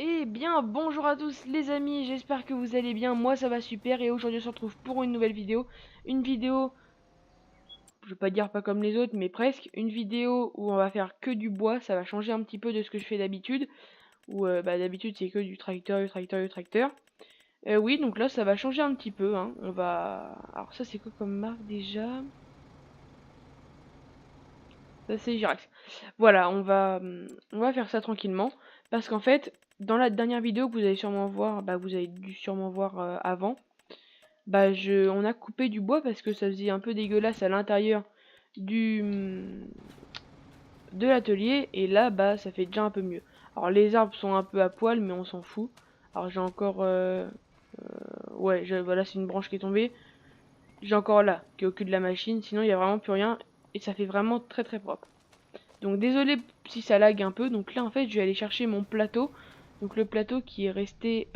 Eh bien, bonjour à tous les amis, j'espère que vous allez bien, moi ça va super et aujourd'hui on se retrouve pour une nouvelle vidéo. Une vidéo, je vais pas dire pas comme les autres, mais presque. Une vidéo où on va faire que du bois, ça va changer un petit peu de ce que je fais d'habitude. Où d'habitude c'est que du tracteur, du tracteur, du tracteur. Oui, donc là ça va changer un petit peu, hein. On va... Alors ça c'est quoi comme marque déjà? Ça c'est Jirax. Voilà, on va faire ça tranquillement. Parce qu'en fait, dans la dernière vidéo que vous allez sûrement voir, vous avez dû sûrement voir avant. On a coupé du bois parce que ça faisait un peu dégueulasse à l'intérieur du de l'atelier et là ça fait déjà un peu mieux. Alors les arbres sont un peu à poil mais on s'en fout. Alors j'ai encore ouais, voilà, c'est une branche qui est tombée. J'ai encore là qui est au cul de la machine, sinon il y a vraiment plus rien et ça fait vraiment très très propre. Donc désolé si ça lag un peu. Donc là en fait, je vais aller chercher mon plateau. Donc le plateau qui est resté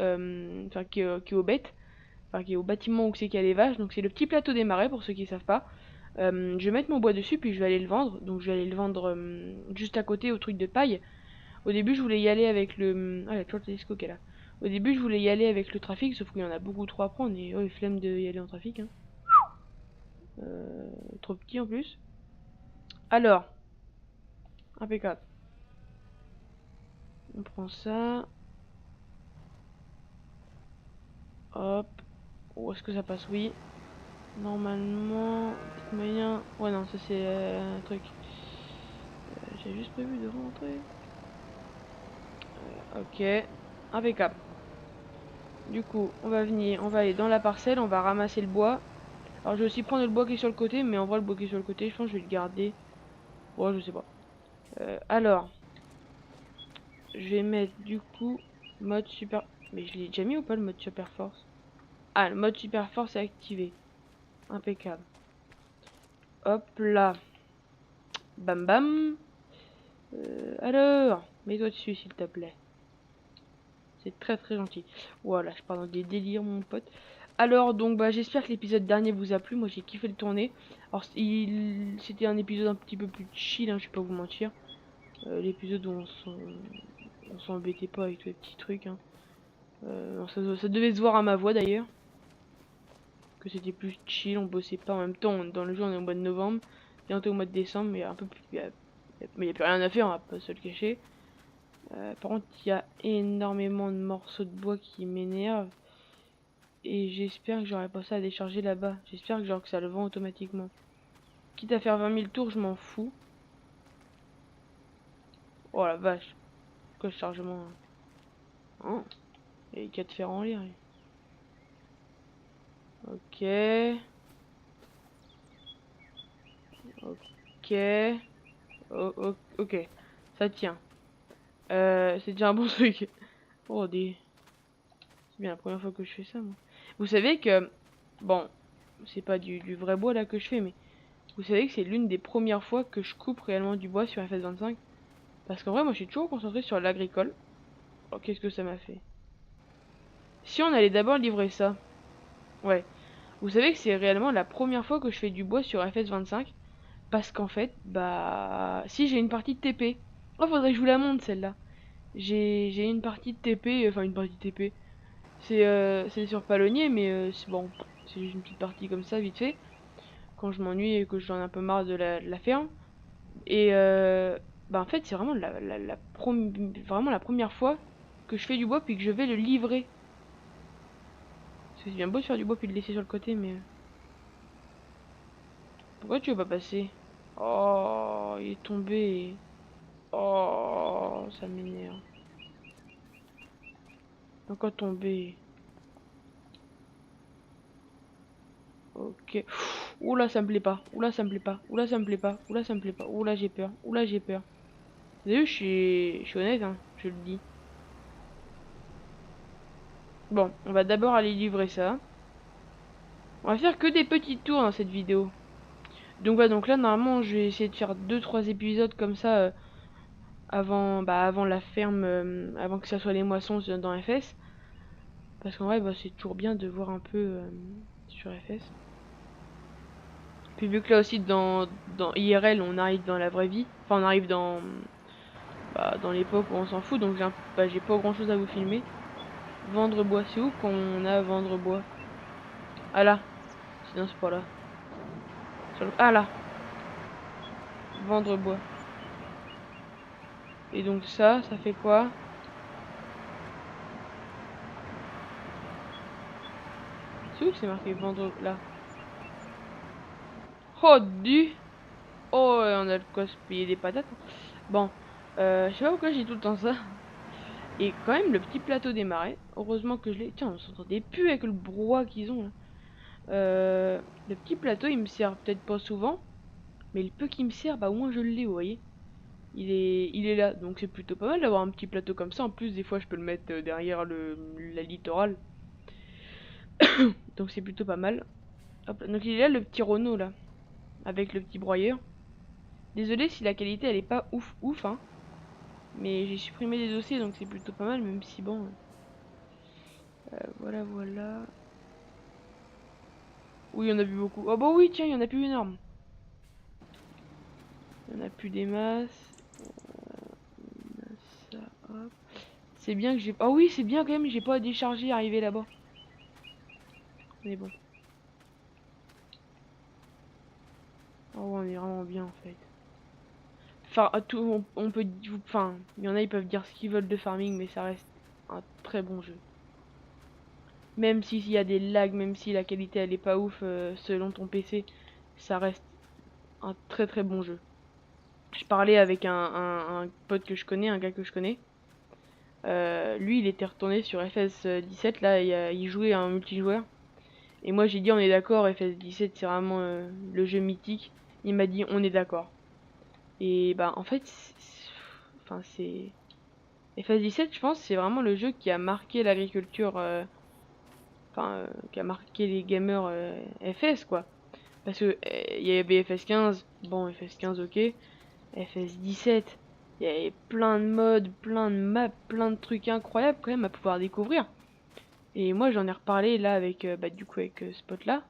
qui est au bête, enfin qui est au bâtiment où c'est qu'il y a les vaches. Donc c'est le petit plateau des marais pour ceux qui savent pas. Je vais mettre mon bois dessus puis je vais aller le vendre. Donc je vais aller le vendre juste à côté au truc de paille. Au début je voulais y aller avec le... Ah, il y a toujours le télescope qui est là. Au début je voulais y aller avec le trafic, sauf qu'il y en a beaucoup trop à prendre et oh, flemme de y aller en trafic, hein. Trop petit en plus. Alors, impeccable. On prend ça. Hop. Où est-ce que ça passe? Oui. Normalement, peut-être moyen. Ouais, non, ça c'est un truc. J'ai juste prévu de rentrer. Ok. Impeccable. Du coup, on va venir, on va aller dans la parcelle, on va ramasser le bois. Alors, je vais aussi prendre le bois qui est sur le côté, mais en vrai, le bois qui est sur le côté, je pense que je vais le garder. Ouais, je sais pas. Alors, je vais mettre du coup mode super. Mais je l'ai déjà mis ou pas le mode super force? Ah, le mode super force est activé. Impeccable. Hop là. Bam bam. Alors, mets-toi dessus s'il te plaît. C'est très très gentil. Voilà, je pars dans des délires mon pote. Alors donc j'espère que l'épisode dernier vous a plu. Moi j'ai kiffé le tourner. Alors c'était un épisode un petit peu plus chill, hein, je vais pas vous mentir. L'épisode où on s'embêtait pas avec tous les petits trucs, hein. Ça devait se voir à ma voix d'ailleurs. Que c'était plus chill, on bossait pas en même temps. Dans le jeu on est au mois de novembre. Bientôt au mois de décembre, mais un peu plus. Mais y a plus rien à faire, on va pas se le cacher. Par contre, il y a énormément de morceaux de bois qui m'énervent. Et j'espère que j'aurai pas ça à décharger là-bas. J'espère que genre que ça le vend automatiquement. Quitte à faire 20 000 tours, je m'en fous. Oh la vache. Quoi ce chargement, hein? Il y a 4 fers en l'air. Ok. Ok. Ok. Ça tient. C'est déjà un bon truc. Oh des... C'est bien la première fois que je fais ça, moi. Vous savez que... Bon, c'est pas du vrai bois là que je fais, mais... Vous savez que c'est l'une des premières fois que je coupe réellement du bois sur FS25. Parce qu'en vrai, moi je suis toujours concentré sur l'agricole. Oh, qu'est-ce que ça m'a fait? Si on allait d'abord livrer ça. Ouais. Vous savez que c'est réellement la première fois que je fais du bois sur FS25. Parce qu'en fait, si j'ai une partie de TP. Oh, faudrait que je vous la montre celle-là. J'ai une partie de TP, enfin une partie de TP. C'est sur Palonnier, mais c'est bon. C'est juste une petite partie comme ça, vite fait. Quand je m'ennuie et que j'en ai un peu marre de de la ferme. Et en fait, c'est vraiment vraiment la première fois que je fais du bois puis que je vais le livrer. Parce que c'est bien beau de faire du bois puis de le laisser sur le côté, mais... Pourquoi tu veux pas passer? Oh, il est tombé. Oh, ça m'énerve. Encore tombé. Ok. Oula, ça me plaît pas. Oula, ça me plaît pas. Oula, ça me plaît pas. Oula, ça me plaît pas. Oula, j'ai peur. Oula, j'ai peur. Vous avez vu, je suis honnête, hein. Je le dis. Bon, on va d'abord aller livrer ça. On va faire que des petits tours dans cette vidéo. Donc là, normalement, je vais essayer de faire 2-3 épisodes comme ça avant la ferme, avant que ça soit les moissons dans FS. Parce qu'en vrai, c'est toujours bien de voir un peu sur FS. Puis vu que là aussi, dans IRL, on arrive dans la vraie vie. Enfin, on arrive Bah, dans l'époque où on s'en fout, donc j'ai pas grand chose à vous filmer. Vendre bois, c'est où qu'on a à vendre bois? Ah là, sinon c'est pas là. Ah là, vendre bois. Et donc ça fait quoi? C'est où que c'est marqué vendre là? Oh du! Oh, on a de quoi se payer des patates, hein. Bon, je sais pas pourquoi j'ai tout le temps ça. Et quand même, le petit plateau des marais, heureusement que je l'ai. Tiens, on s'entendait plus avec le brouhaha qu'ils ont là. Le petit plateau, il me sert peut-être pas souvent, mais le peu qui me sert, bah au moins je l'ai, vous voyez. Il est là, donc c'est plutôt pas mal d'avoir un petit plateau comme ça. En plus, des fois, je peux le mettre derrière la littorale, donc c'est plutôt pas mal. Hop là. Donc il est là, le petit Renault là, avec le petit broyeur. Désolé si la qualité elle est pas ouf ouf, hein. Mais j'ai supprimé des dossiers, donc c'est plutôt pas mal, même si bon. Voilà, voilà. Oui, il y en a plus beaucoup. Oh bah oui, tiens, il y en a plus énorme. Il y en a plus des masses. Ça, hop. C'est bien que j'ai... Oh oui, c'est bien quand même, j'ai pas à décharger, arriver là-bas. Mais bon. Oh, on est vraiment bien en fait. Enfin, à tout, on peut... Enfin, il y en a, ils peuvent dire ce qu'ils veulent de farming, mais ça reste un très bon jeu. Même s'il y a des lags, même si la qualité elle est pas ouf selon ton PC, ça reste un très très bon jeu. Je parlais avec un pote que je connais, un gars que je connais. Lui, il était retourné sur FS17, là, il jouait à un multijoueur. Et moi, j'ai dit, on est d'accord, FS17, c'est vraiment le jeu mythique. Il m'a dit, on est d'accord. Et bah, en fait, enfin, c'est. FS17, je pense, c'est vraiment le jeu qui a marqué l'agriculture, enfin, qui a marqué les gamers FS, quoi. Parce que il y avait FS15, bon, FS15, ok. FS17, il y avait plein de modes, plein de maps, plein de trucs incroyables quand même à pouvoir découvrir. Et moi j'en ai reparlé là avec bah du coup avec ce pote là.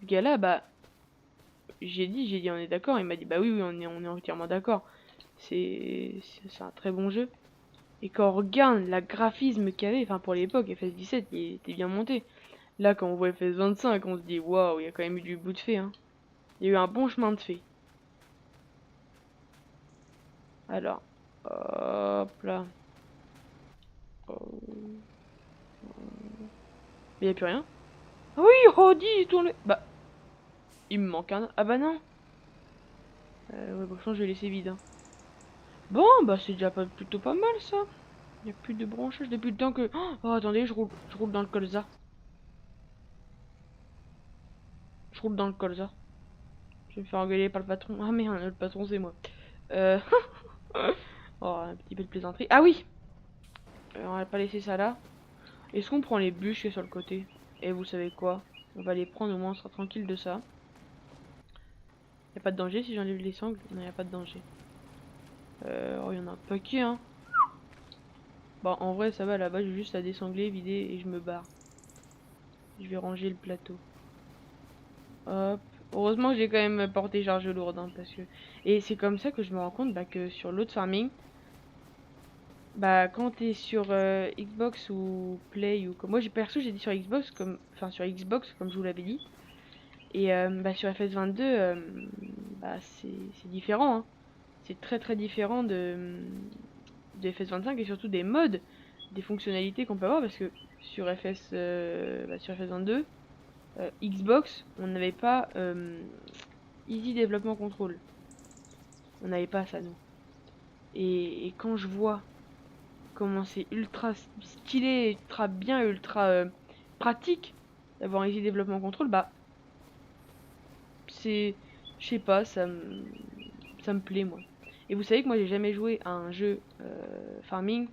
Ce gars là, bah j'ai dit on est d'accord, il m'a dit bah oui oui on est entièrement d'accord. C'est un très bon jeu. Et quand on regarde la graphisme qu'il y avait, enfin pour l'époque FS17 il était bien monté. Là quand on voit FS25 on se dit waouh il y a quand même eu du bout de fait hein. Il y a eu un bon chemin de fait. Alors hop là. Oh. Mais y a plus rien. Ah oui, Roddy, il tourne. Bah, il me manque un. Ah bah non. Ouais, bon, je vais laisser vide, hein. Bon, bah c'est déjà plutôt pas mal ça. Y a plus de branchage depuis le temps que. Oh, attendez, je roule dans le colza. Je roule dans le colza. Je vais me faire engueuler par le patron. Ah merde, le patron c'est moi. Euh... oh, un petit peu de plaisanterie. Ah oui, on va pas laisser ça là. Est-ce qu'on prend les bûches qui sont sur le côté? Et vous savez quoi? On va les prendre, au moins on sera tranquille de ça. Y a pas de danger si j'enlève les sangles? Non, y a pas de danger. Oh, y en a un paquet, hein. Bon, en vrai, ça va, là-bas, j'ai juste à désangler, vider et je me barre. Je vais ranger le plateau. Hop. Heureusement que j'ai quand même porté charge lourde, hein, parce que... Et c'est comme ça que je me rends compte bah, que sur l'autre farming, bah quand t'es sur Xbox ou Play ou comme moi j'ai perso j'ai dit sur Xbox comme enfin sur Xbox comme je vous l'avais dit et bah sur FS22 bah c'est différent hein. C'est très très différent de FS25 et surtout des modes, des fonctionnalités qu'on peut avoir parce que sur sur FS22 Xbox on n'avait pas Easy Development Control. On n'avait pas ça nous. Et quand je vois comment c'est ultra stylé, ultra bien, ultra pratique d'avoir un Easy Development Control, bah c'est, je sais pas, ça me plaît moi. Et vous savez que moi j'ai jamais joué à un jeu farming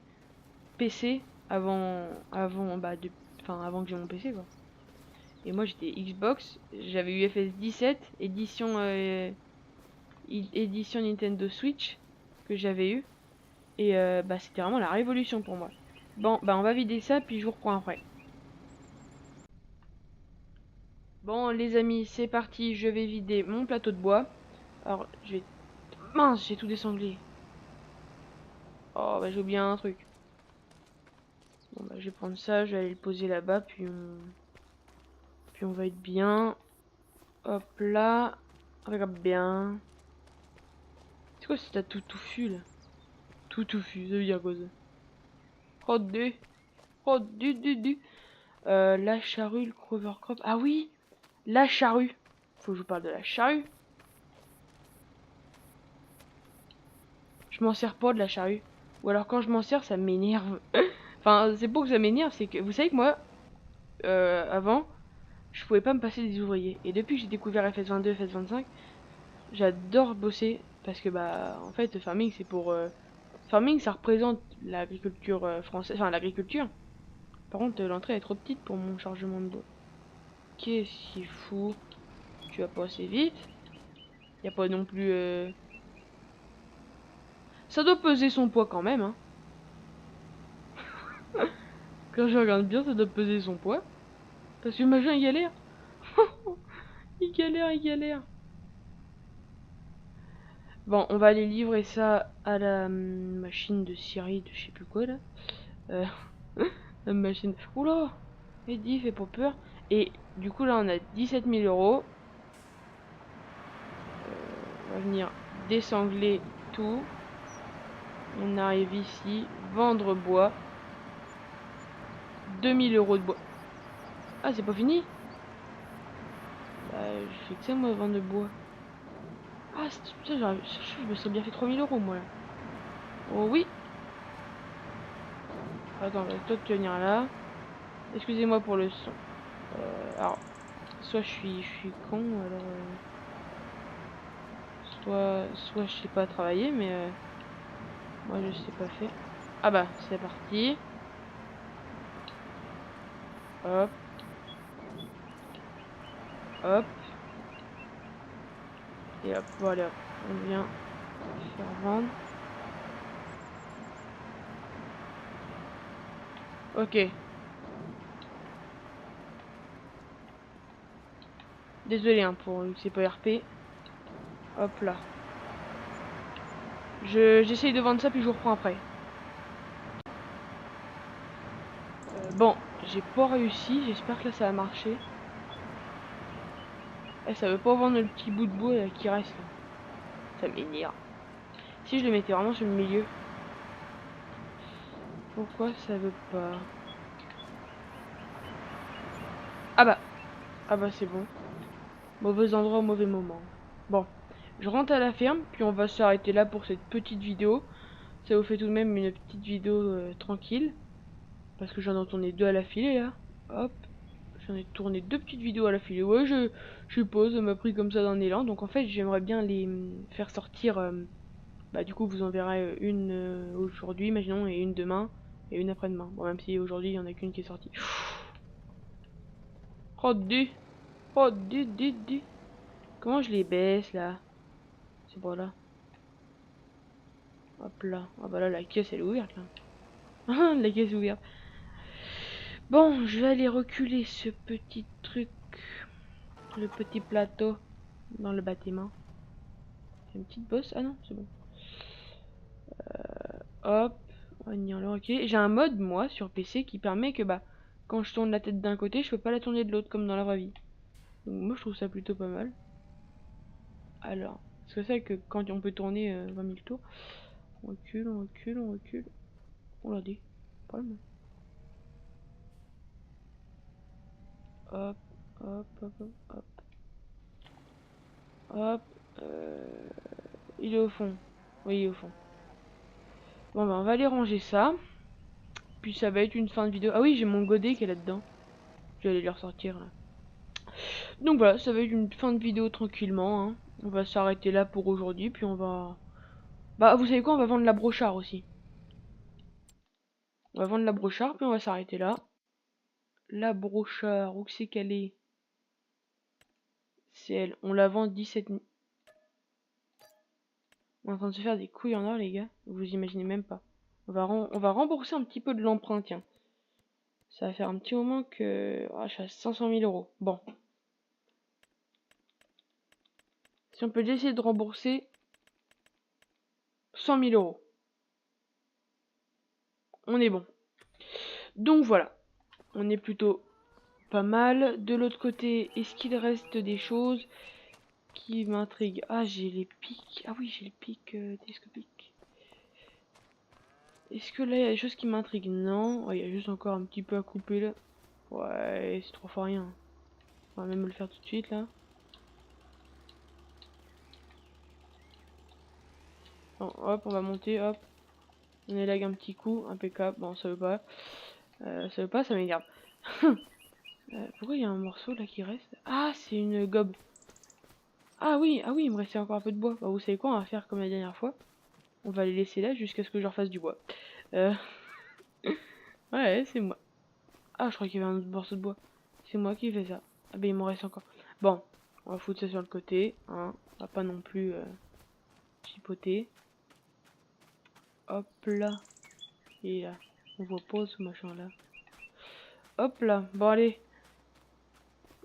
PC avant enfin avant que j'ai mon PC quoi. Et moi j'étais Xbox, j'avais eu FS17 édition Nintendo Switch que j'avais eu et bah c'était vraiment la révolution pour moi. Bon bah on va vider ça puis je vous reprends après. Bon les amis, c'est parti, je vais vider mon plateau de bois. Alors je vais... Mince, j'ai tout désanglé. Oh, bah j'ai oublié un truc. Bon, bah je vais prendre ça, je vais aller le poser là-bas, puis on va être bien. Hop là. Regarde bien. C'est quoi c'est tout touffu là? Tout touffu, ça veut dire quoi ça? Oh, du. La charrue, le cover crop. Ah oui! La charrue. Faut que je vous parle de la charrue. Je m'en sers pas de la charrue. Ou alors quand je m'en sers, ça m'énerve. Enfin, c'est pas que ça m'énerve, c'est que vous savez que moi, avant, je pouvais pas me passer des ouvriers. Et depuis que j'ai découvert FS22, FS25, j'adore bosser parce que bah en fait farming c'est pour farming ça représente l'agriculture française, enfin l'agriculture. Par contre l'entrée est trop petite pour mon chargement de bois. Qu'est-ce qu'il fout? Tu vas pas assez vite. Y a pas non plus ça doit peser son poids quand même hein. Quand je regarde bien ça doit peser son poids. Parce que machin il galère. Il galère. Bon, on va aller livrer ça à la machine de scierie de je sais plus quoi là. Euh, la machine. Oula! Eddie, fait pas peur. Et du coup, là, on a 17 000 euros. On va venir désangler tout. On arrive ici. Vendre bois. 2000 euros de bois. Ah, c'est pas fini? Bah, je fais que ça, moi, vendre de bois. Ah, putain, je me serais bien fait 3000 euros, moi, là. Oh oui. Attends, bah, toi, tu vas venir là. Excusez-moi pour le son. Alors, soit je suis con, alors... soit je sais pas travailler, mais moi je sais pas faire. Ah bah, c'est parti. Hop, hop, et hop, voilà. On vient faire vendre. Ok. Désolé hein, pour que c'est pas RP. Hop là. J'essaye de vendre ça puis je vous reprends après. Bon, j'ai pas réussi. J'espère que là ça va marcher. Eh, ça veut pas vendre le petit bout de bois là, qui reste là. Ça m'énerve. Si je le mettais vraiment sur le milieu. Pourquoi ça veut pas? Ah bah. Ah bah c'est bon. Mauvais endroit au mauvais moment. Bon. Je rentre à la ferme, puis on va s'arrêter là pour cette petite vidéo. Ça vous fait tout de même une petite vidéo tranquille. Parce que j'en ai tourné deux à la filée là. Hop. J'en ai tourné deux petites vidéos à la filée. Ouais, je suppose, ça m'a pris comme ça d'un élan. Donc en fait, j'aimerais bien les faire sortir. Bah du coup, vous en verrez une aujourd'hui, imaginons, et une demain, et une après-demain. Bon, même si aujourd'hui, il y en a qu'une qui est sortie. Oh, du. Oh, du. Comment je les baisse là? C'est pas là. Hop là. Ah bah là, la caisse elle est ouverte là. La caisse est ouverte. Bon, je vais aller reculer ce petit truc, le petit plateau dans le bâtiment. C'est une petite bosse. Ah non, c'est bon. Hop, on va venir le reculer. J'ai un mode, moi, sur PC qui permet que, bah, quand je tourne la tête d'un côté, je peux pas la tourner de l'autre, comme dans la vraie vie. Donc, moi, je trouve ça plutôt pas mal. Alors, c'est ça que quand on peut tourner 20 000 tours, on recule, on recule, on recule. On l'a dit. Pas mal. Hop, hop, hop, hop, hop. Hop. Il est au fond. Oui, il est au fond. Bon, bah, on va aller ranger ça. Puis ça va être une fin de vidéo. Ah oui, j'ai mon godet qui est là-dedans. Je vais aller le ressortir là. Donc voilà, ça va être une fin de vidéo tranquillement. Hein. On va s'arrêter là pour aujourd'hui. Puis on va... Bah, vous savez quoi, on va vendre la brochard aussi. On va vendre la brochard, puis on va s'arrêter là. La brochard, où c'est qu'elle est? C'est elle. On la vend 17 000. On est en train de se faire des couilles en or, les gars. Vous imaginez même pas. On va rembourser un petit peu de l'emprunt, tiens. Ça va faire un petit moment que... Ah, je suis à 500 000 euros. Bon. Si on peut essayer de rembourser 100 000 euros. on est bon. Donc voilà, on est plutôt pas mal. De l'autre côté, est-ce qu'il reste des choses qui m'intriguent? Ah, j'ai les pics. Ah oui, j'ai les pics télescopiques. Est-ce que là, il y a des choses qui m'intriguent? Non. Oh, il y a juste encore un petit peu à couper là. Ouais, c'est trop fois rien. On va même le faire tout de suite là. Bon, hop, on va monter, hop. On élague un petit coup, impeccable. Bon, ça veut pas. Ça veut pas, ça m'énerve. Pourquoi il y a un morceau là qui reste? Ah, c'est une gobe. Ah oui, il me restait encore un peu de bois. Bah, vous savez quoi, on va faire comme la dernière fois. On va les laisser là jusqu'à ce que je refasse du bois. Euh... ouais, c'est moi. Ah, je crois qu'il y avait un autre morceau de bois. C'est moi qui fais ça. Ah ben, il m'en reste encore. Bon, on va foutre ça sur le côté. Hein. On va pas non plus chipoter. Hop là. Et là. On voit pas ce machin là. Hop là. Bon, allez.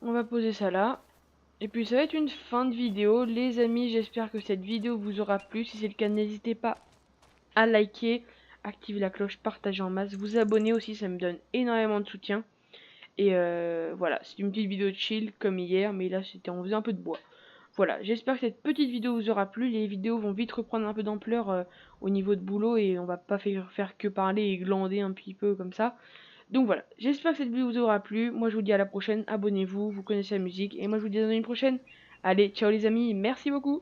On va poser ça là. Et puis ça va être une fin de vidéo. Les amis, j'espère que cette vidéo vous aura plu. Si c'est le cas, n'hésitez pas à liker, activer la cloche, partager en masse, vous abonner aussi, ça me donne énormément de soutien. Et voilà, c'est une petite vidéo de chill comme hier, mais là c'était on faisait un peu de bois. Voilà, j'espère que cette petite vidéo vous aura plu. Les vidéos vont vite reprendre un peu d'ampleur au niveau de boulot et on va pas faire que parler et glander un petit peu comme ça. Donc voilà, j'espère que cette vidéo vous aura plu. Moi je vous dis à la prochaine, abonnez-vous, vous connaissez la musique et moi je vous dis à une prochaine. Allez, ciao les amis, merci beaucoup.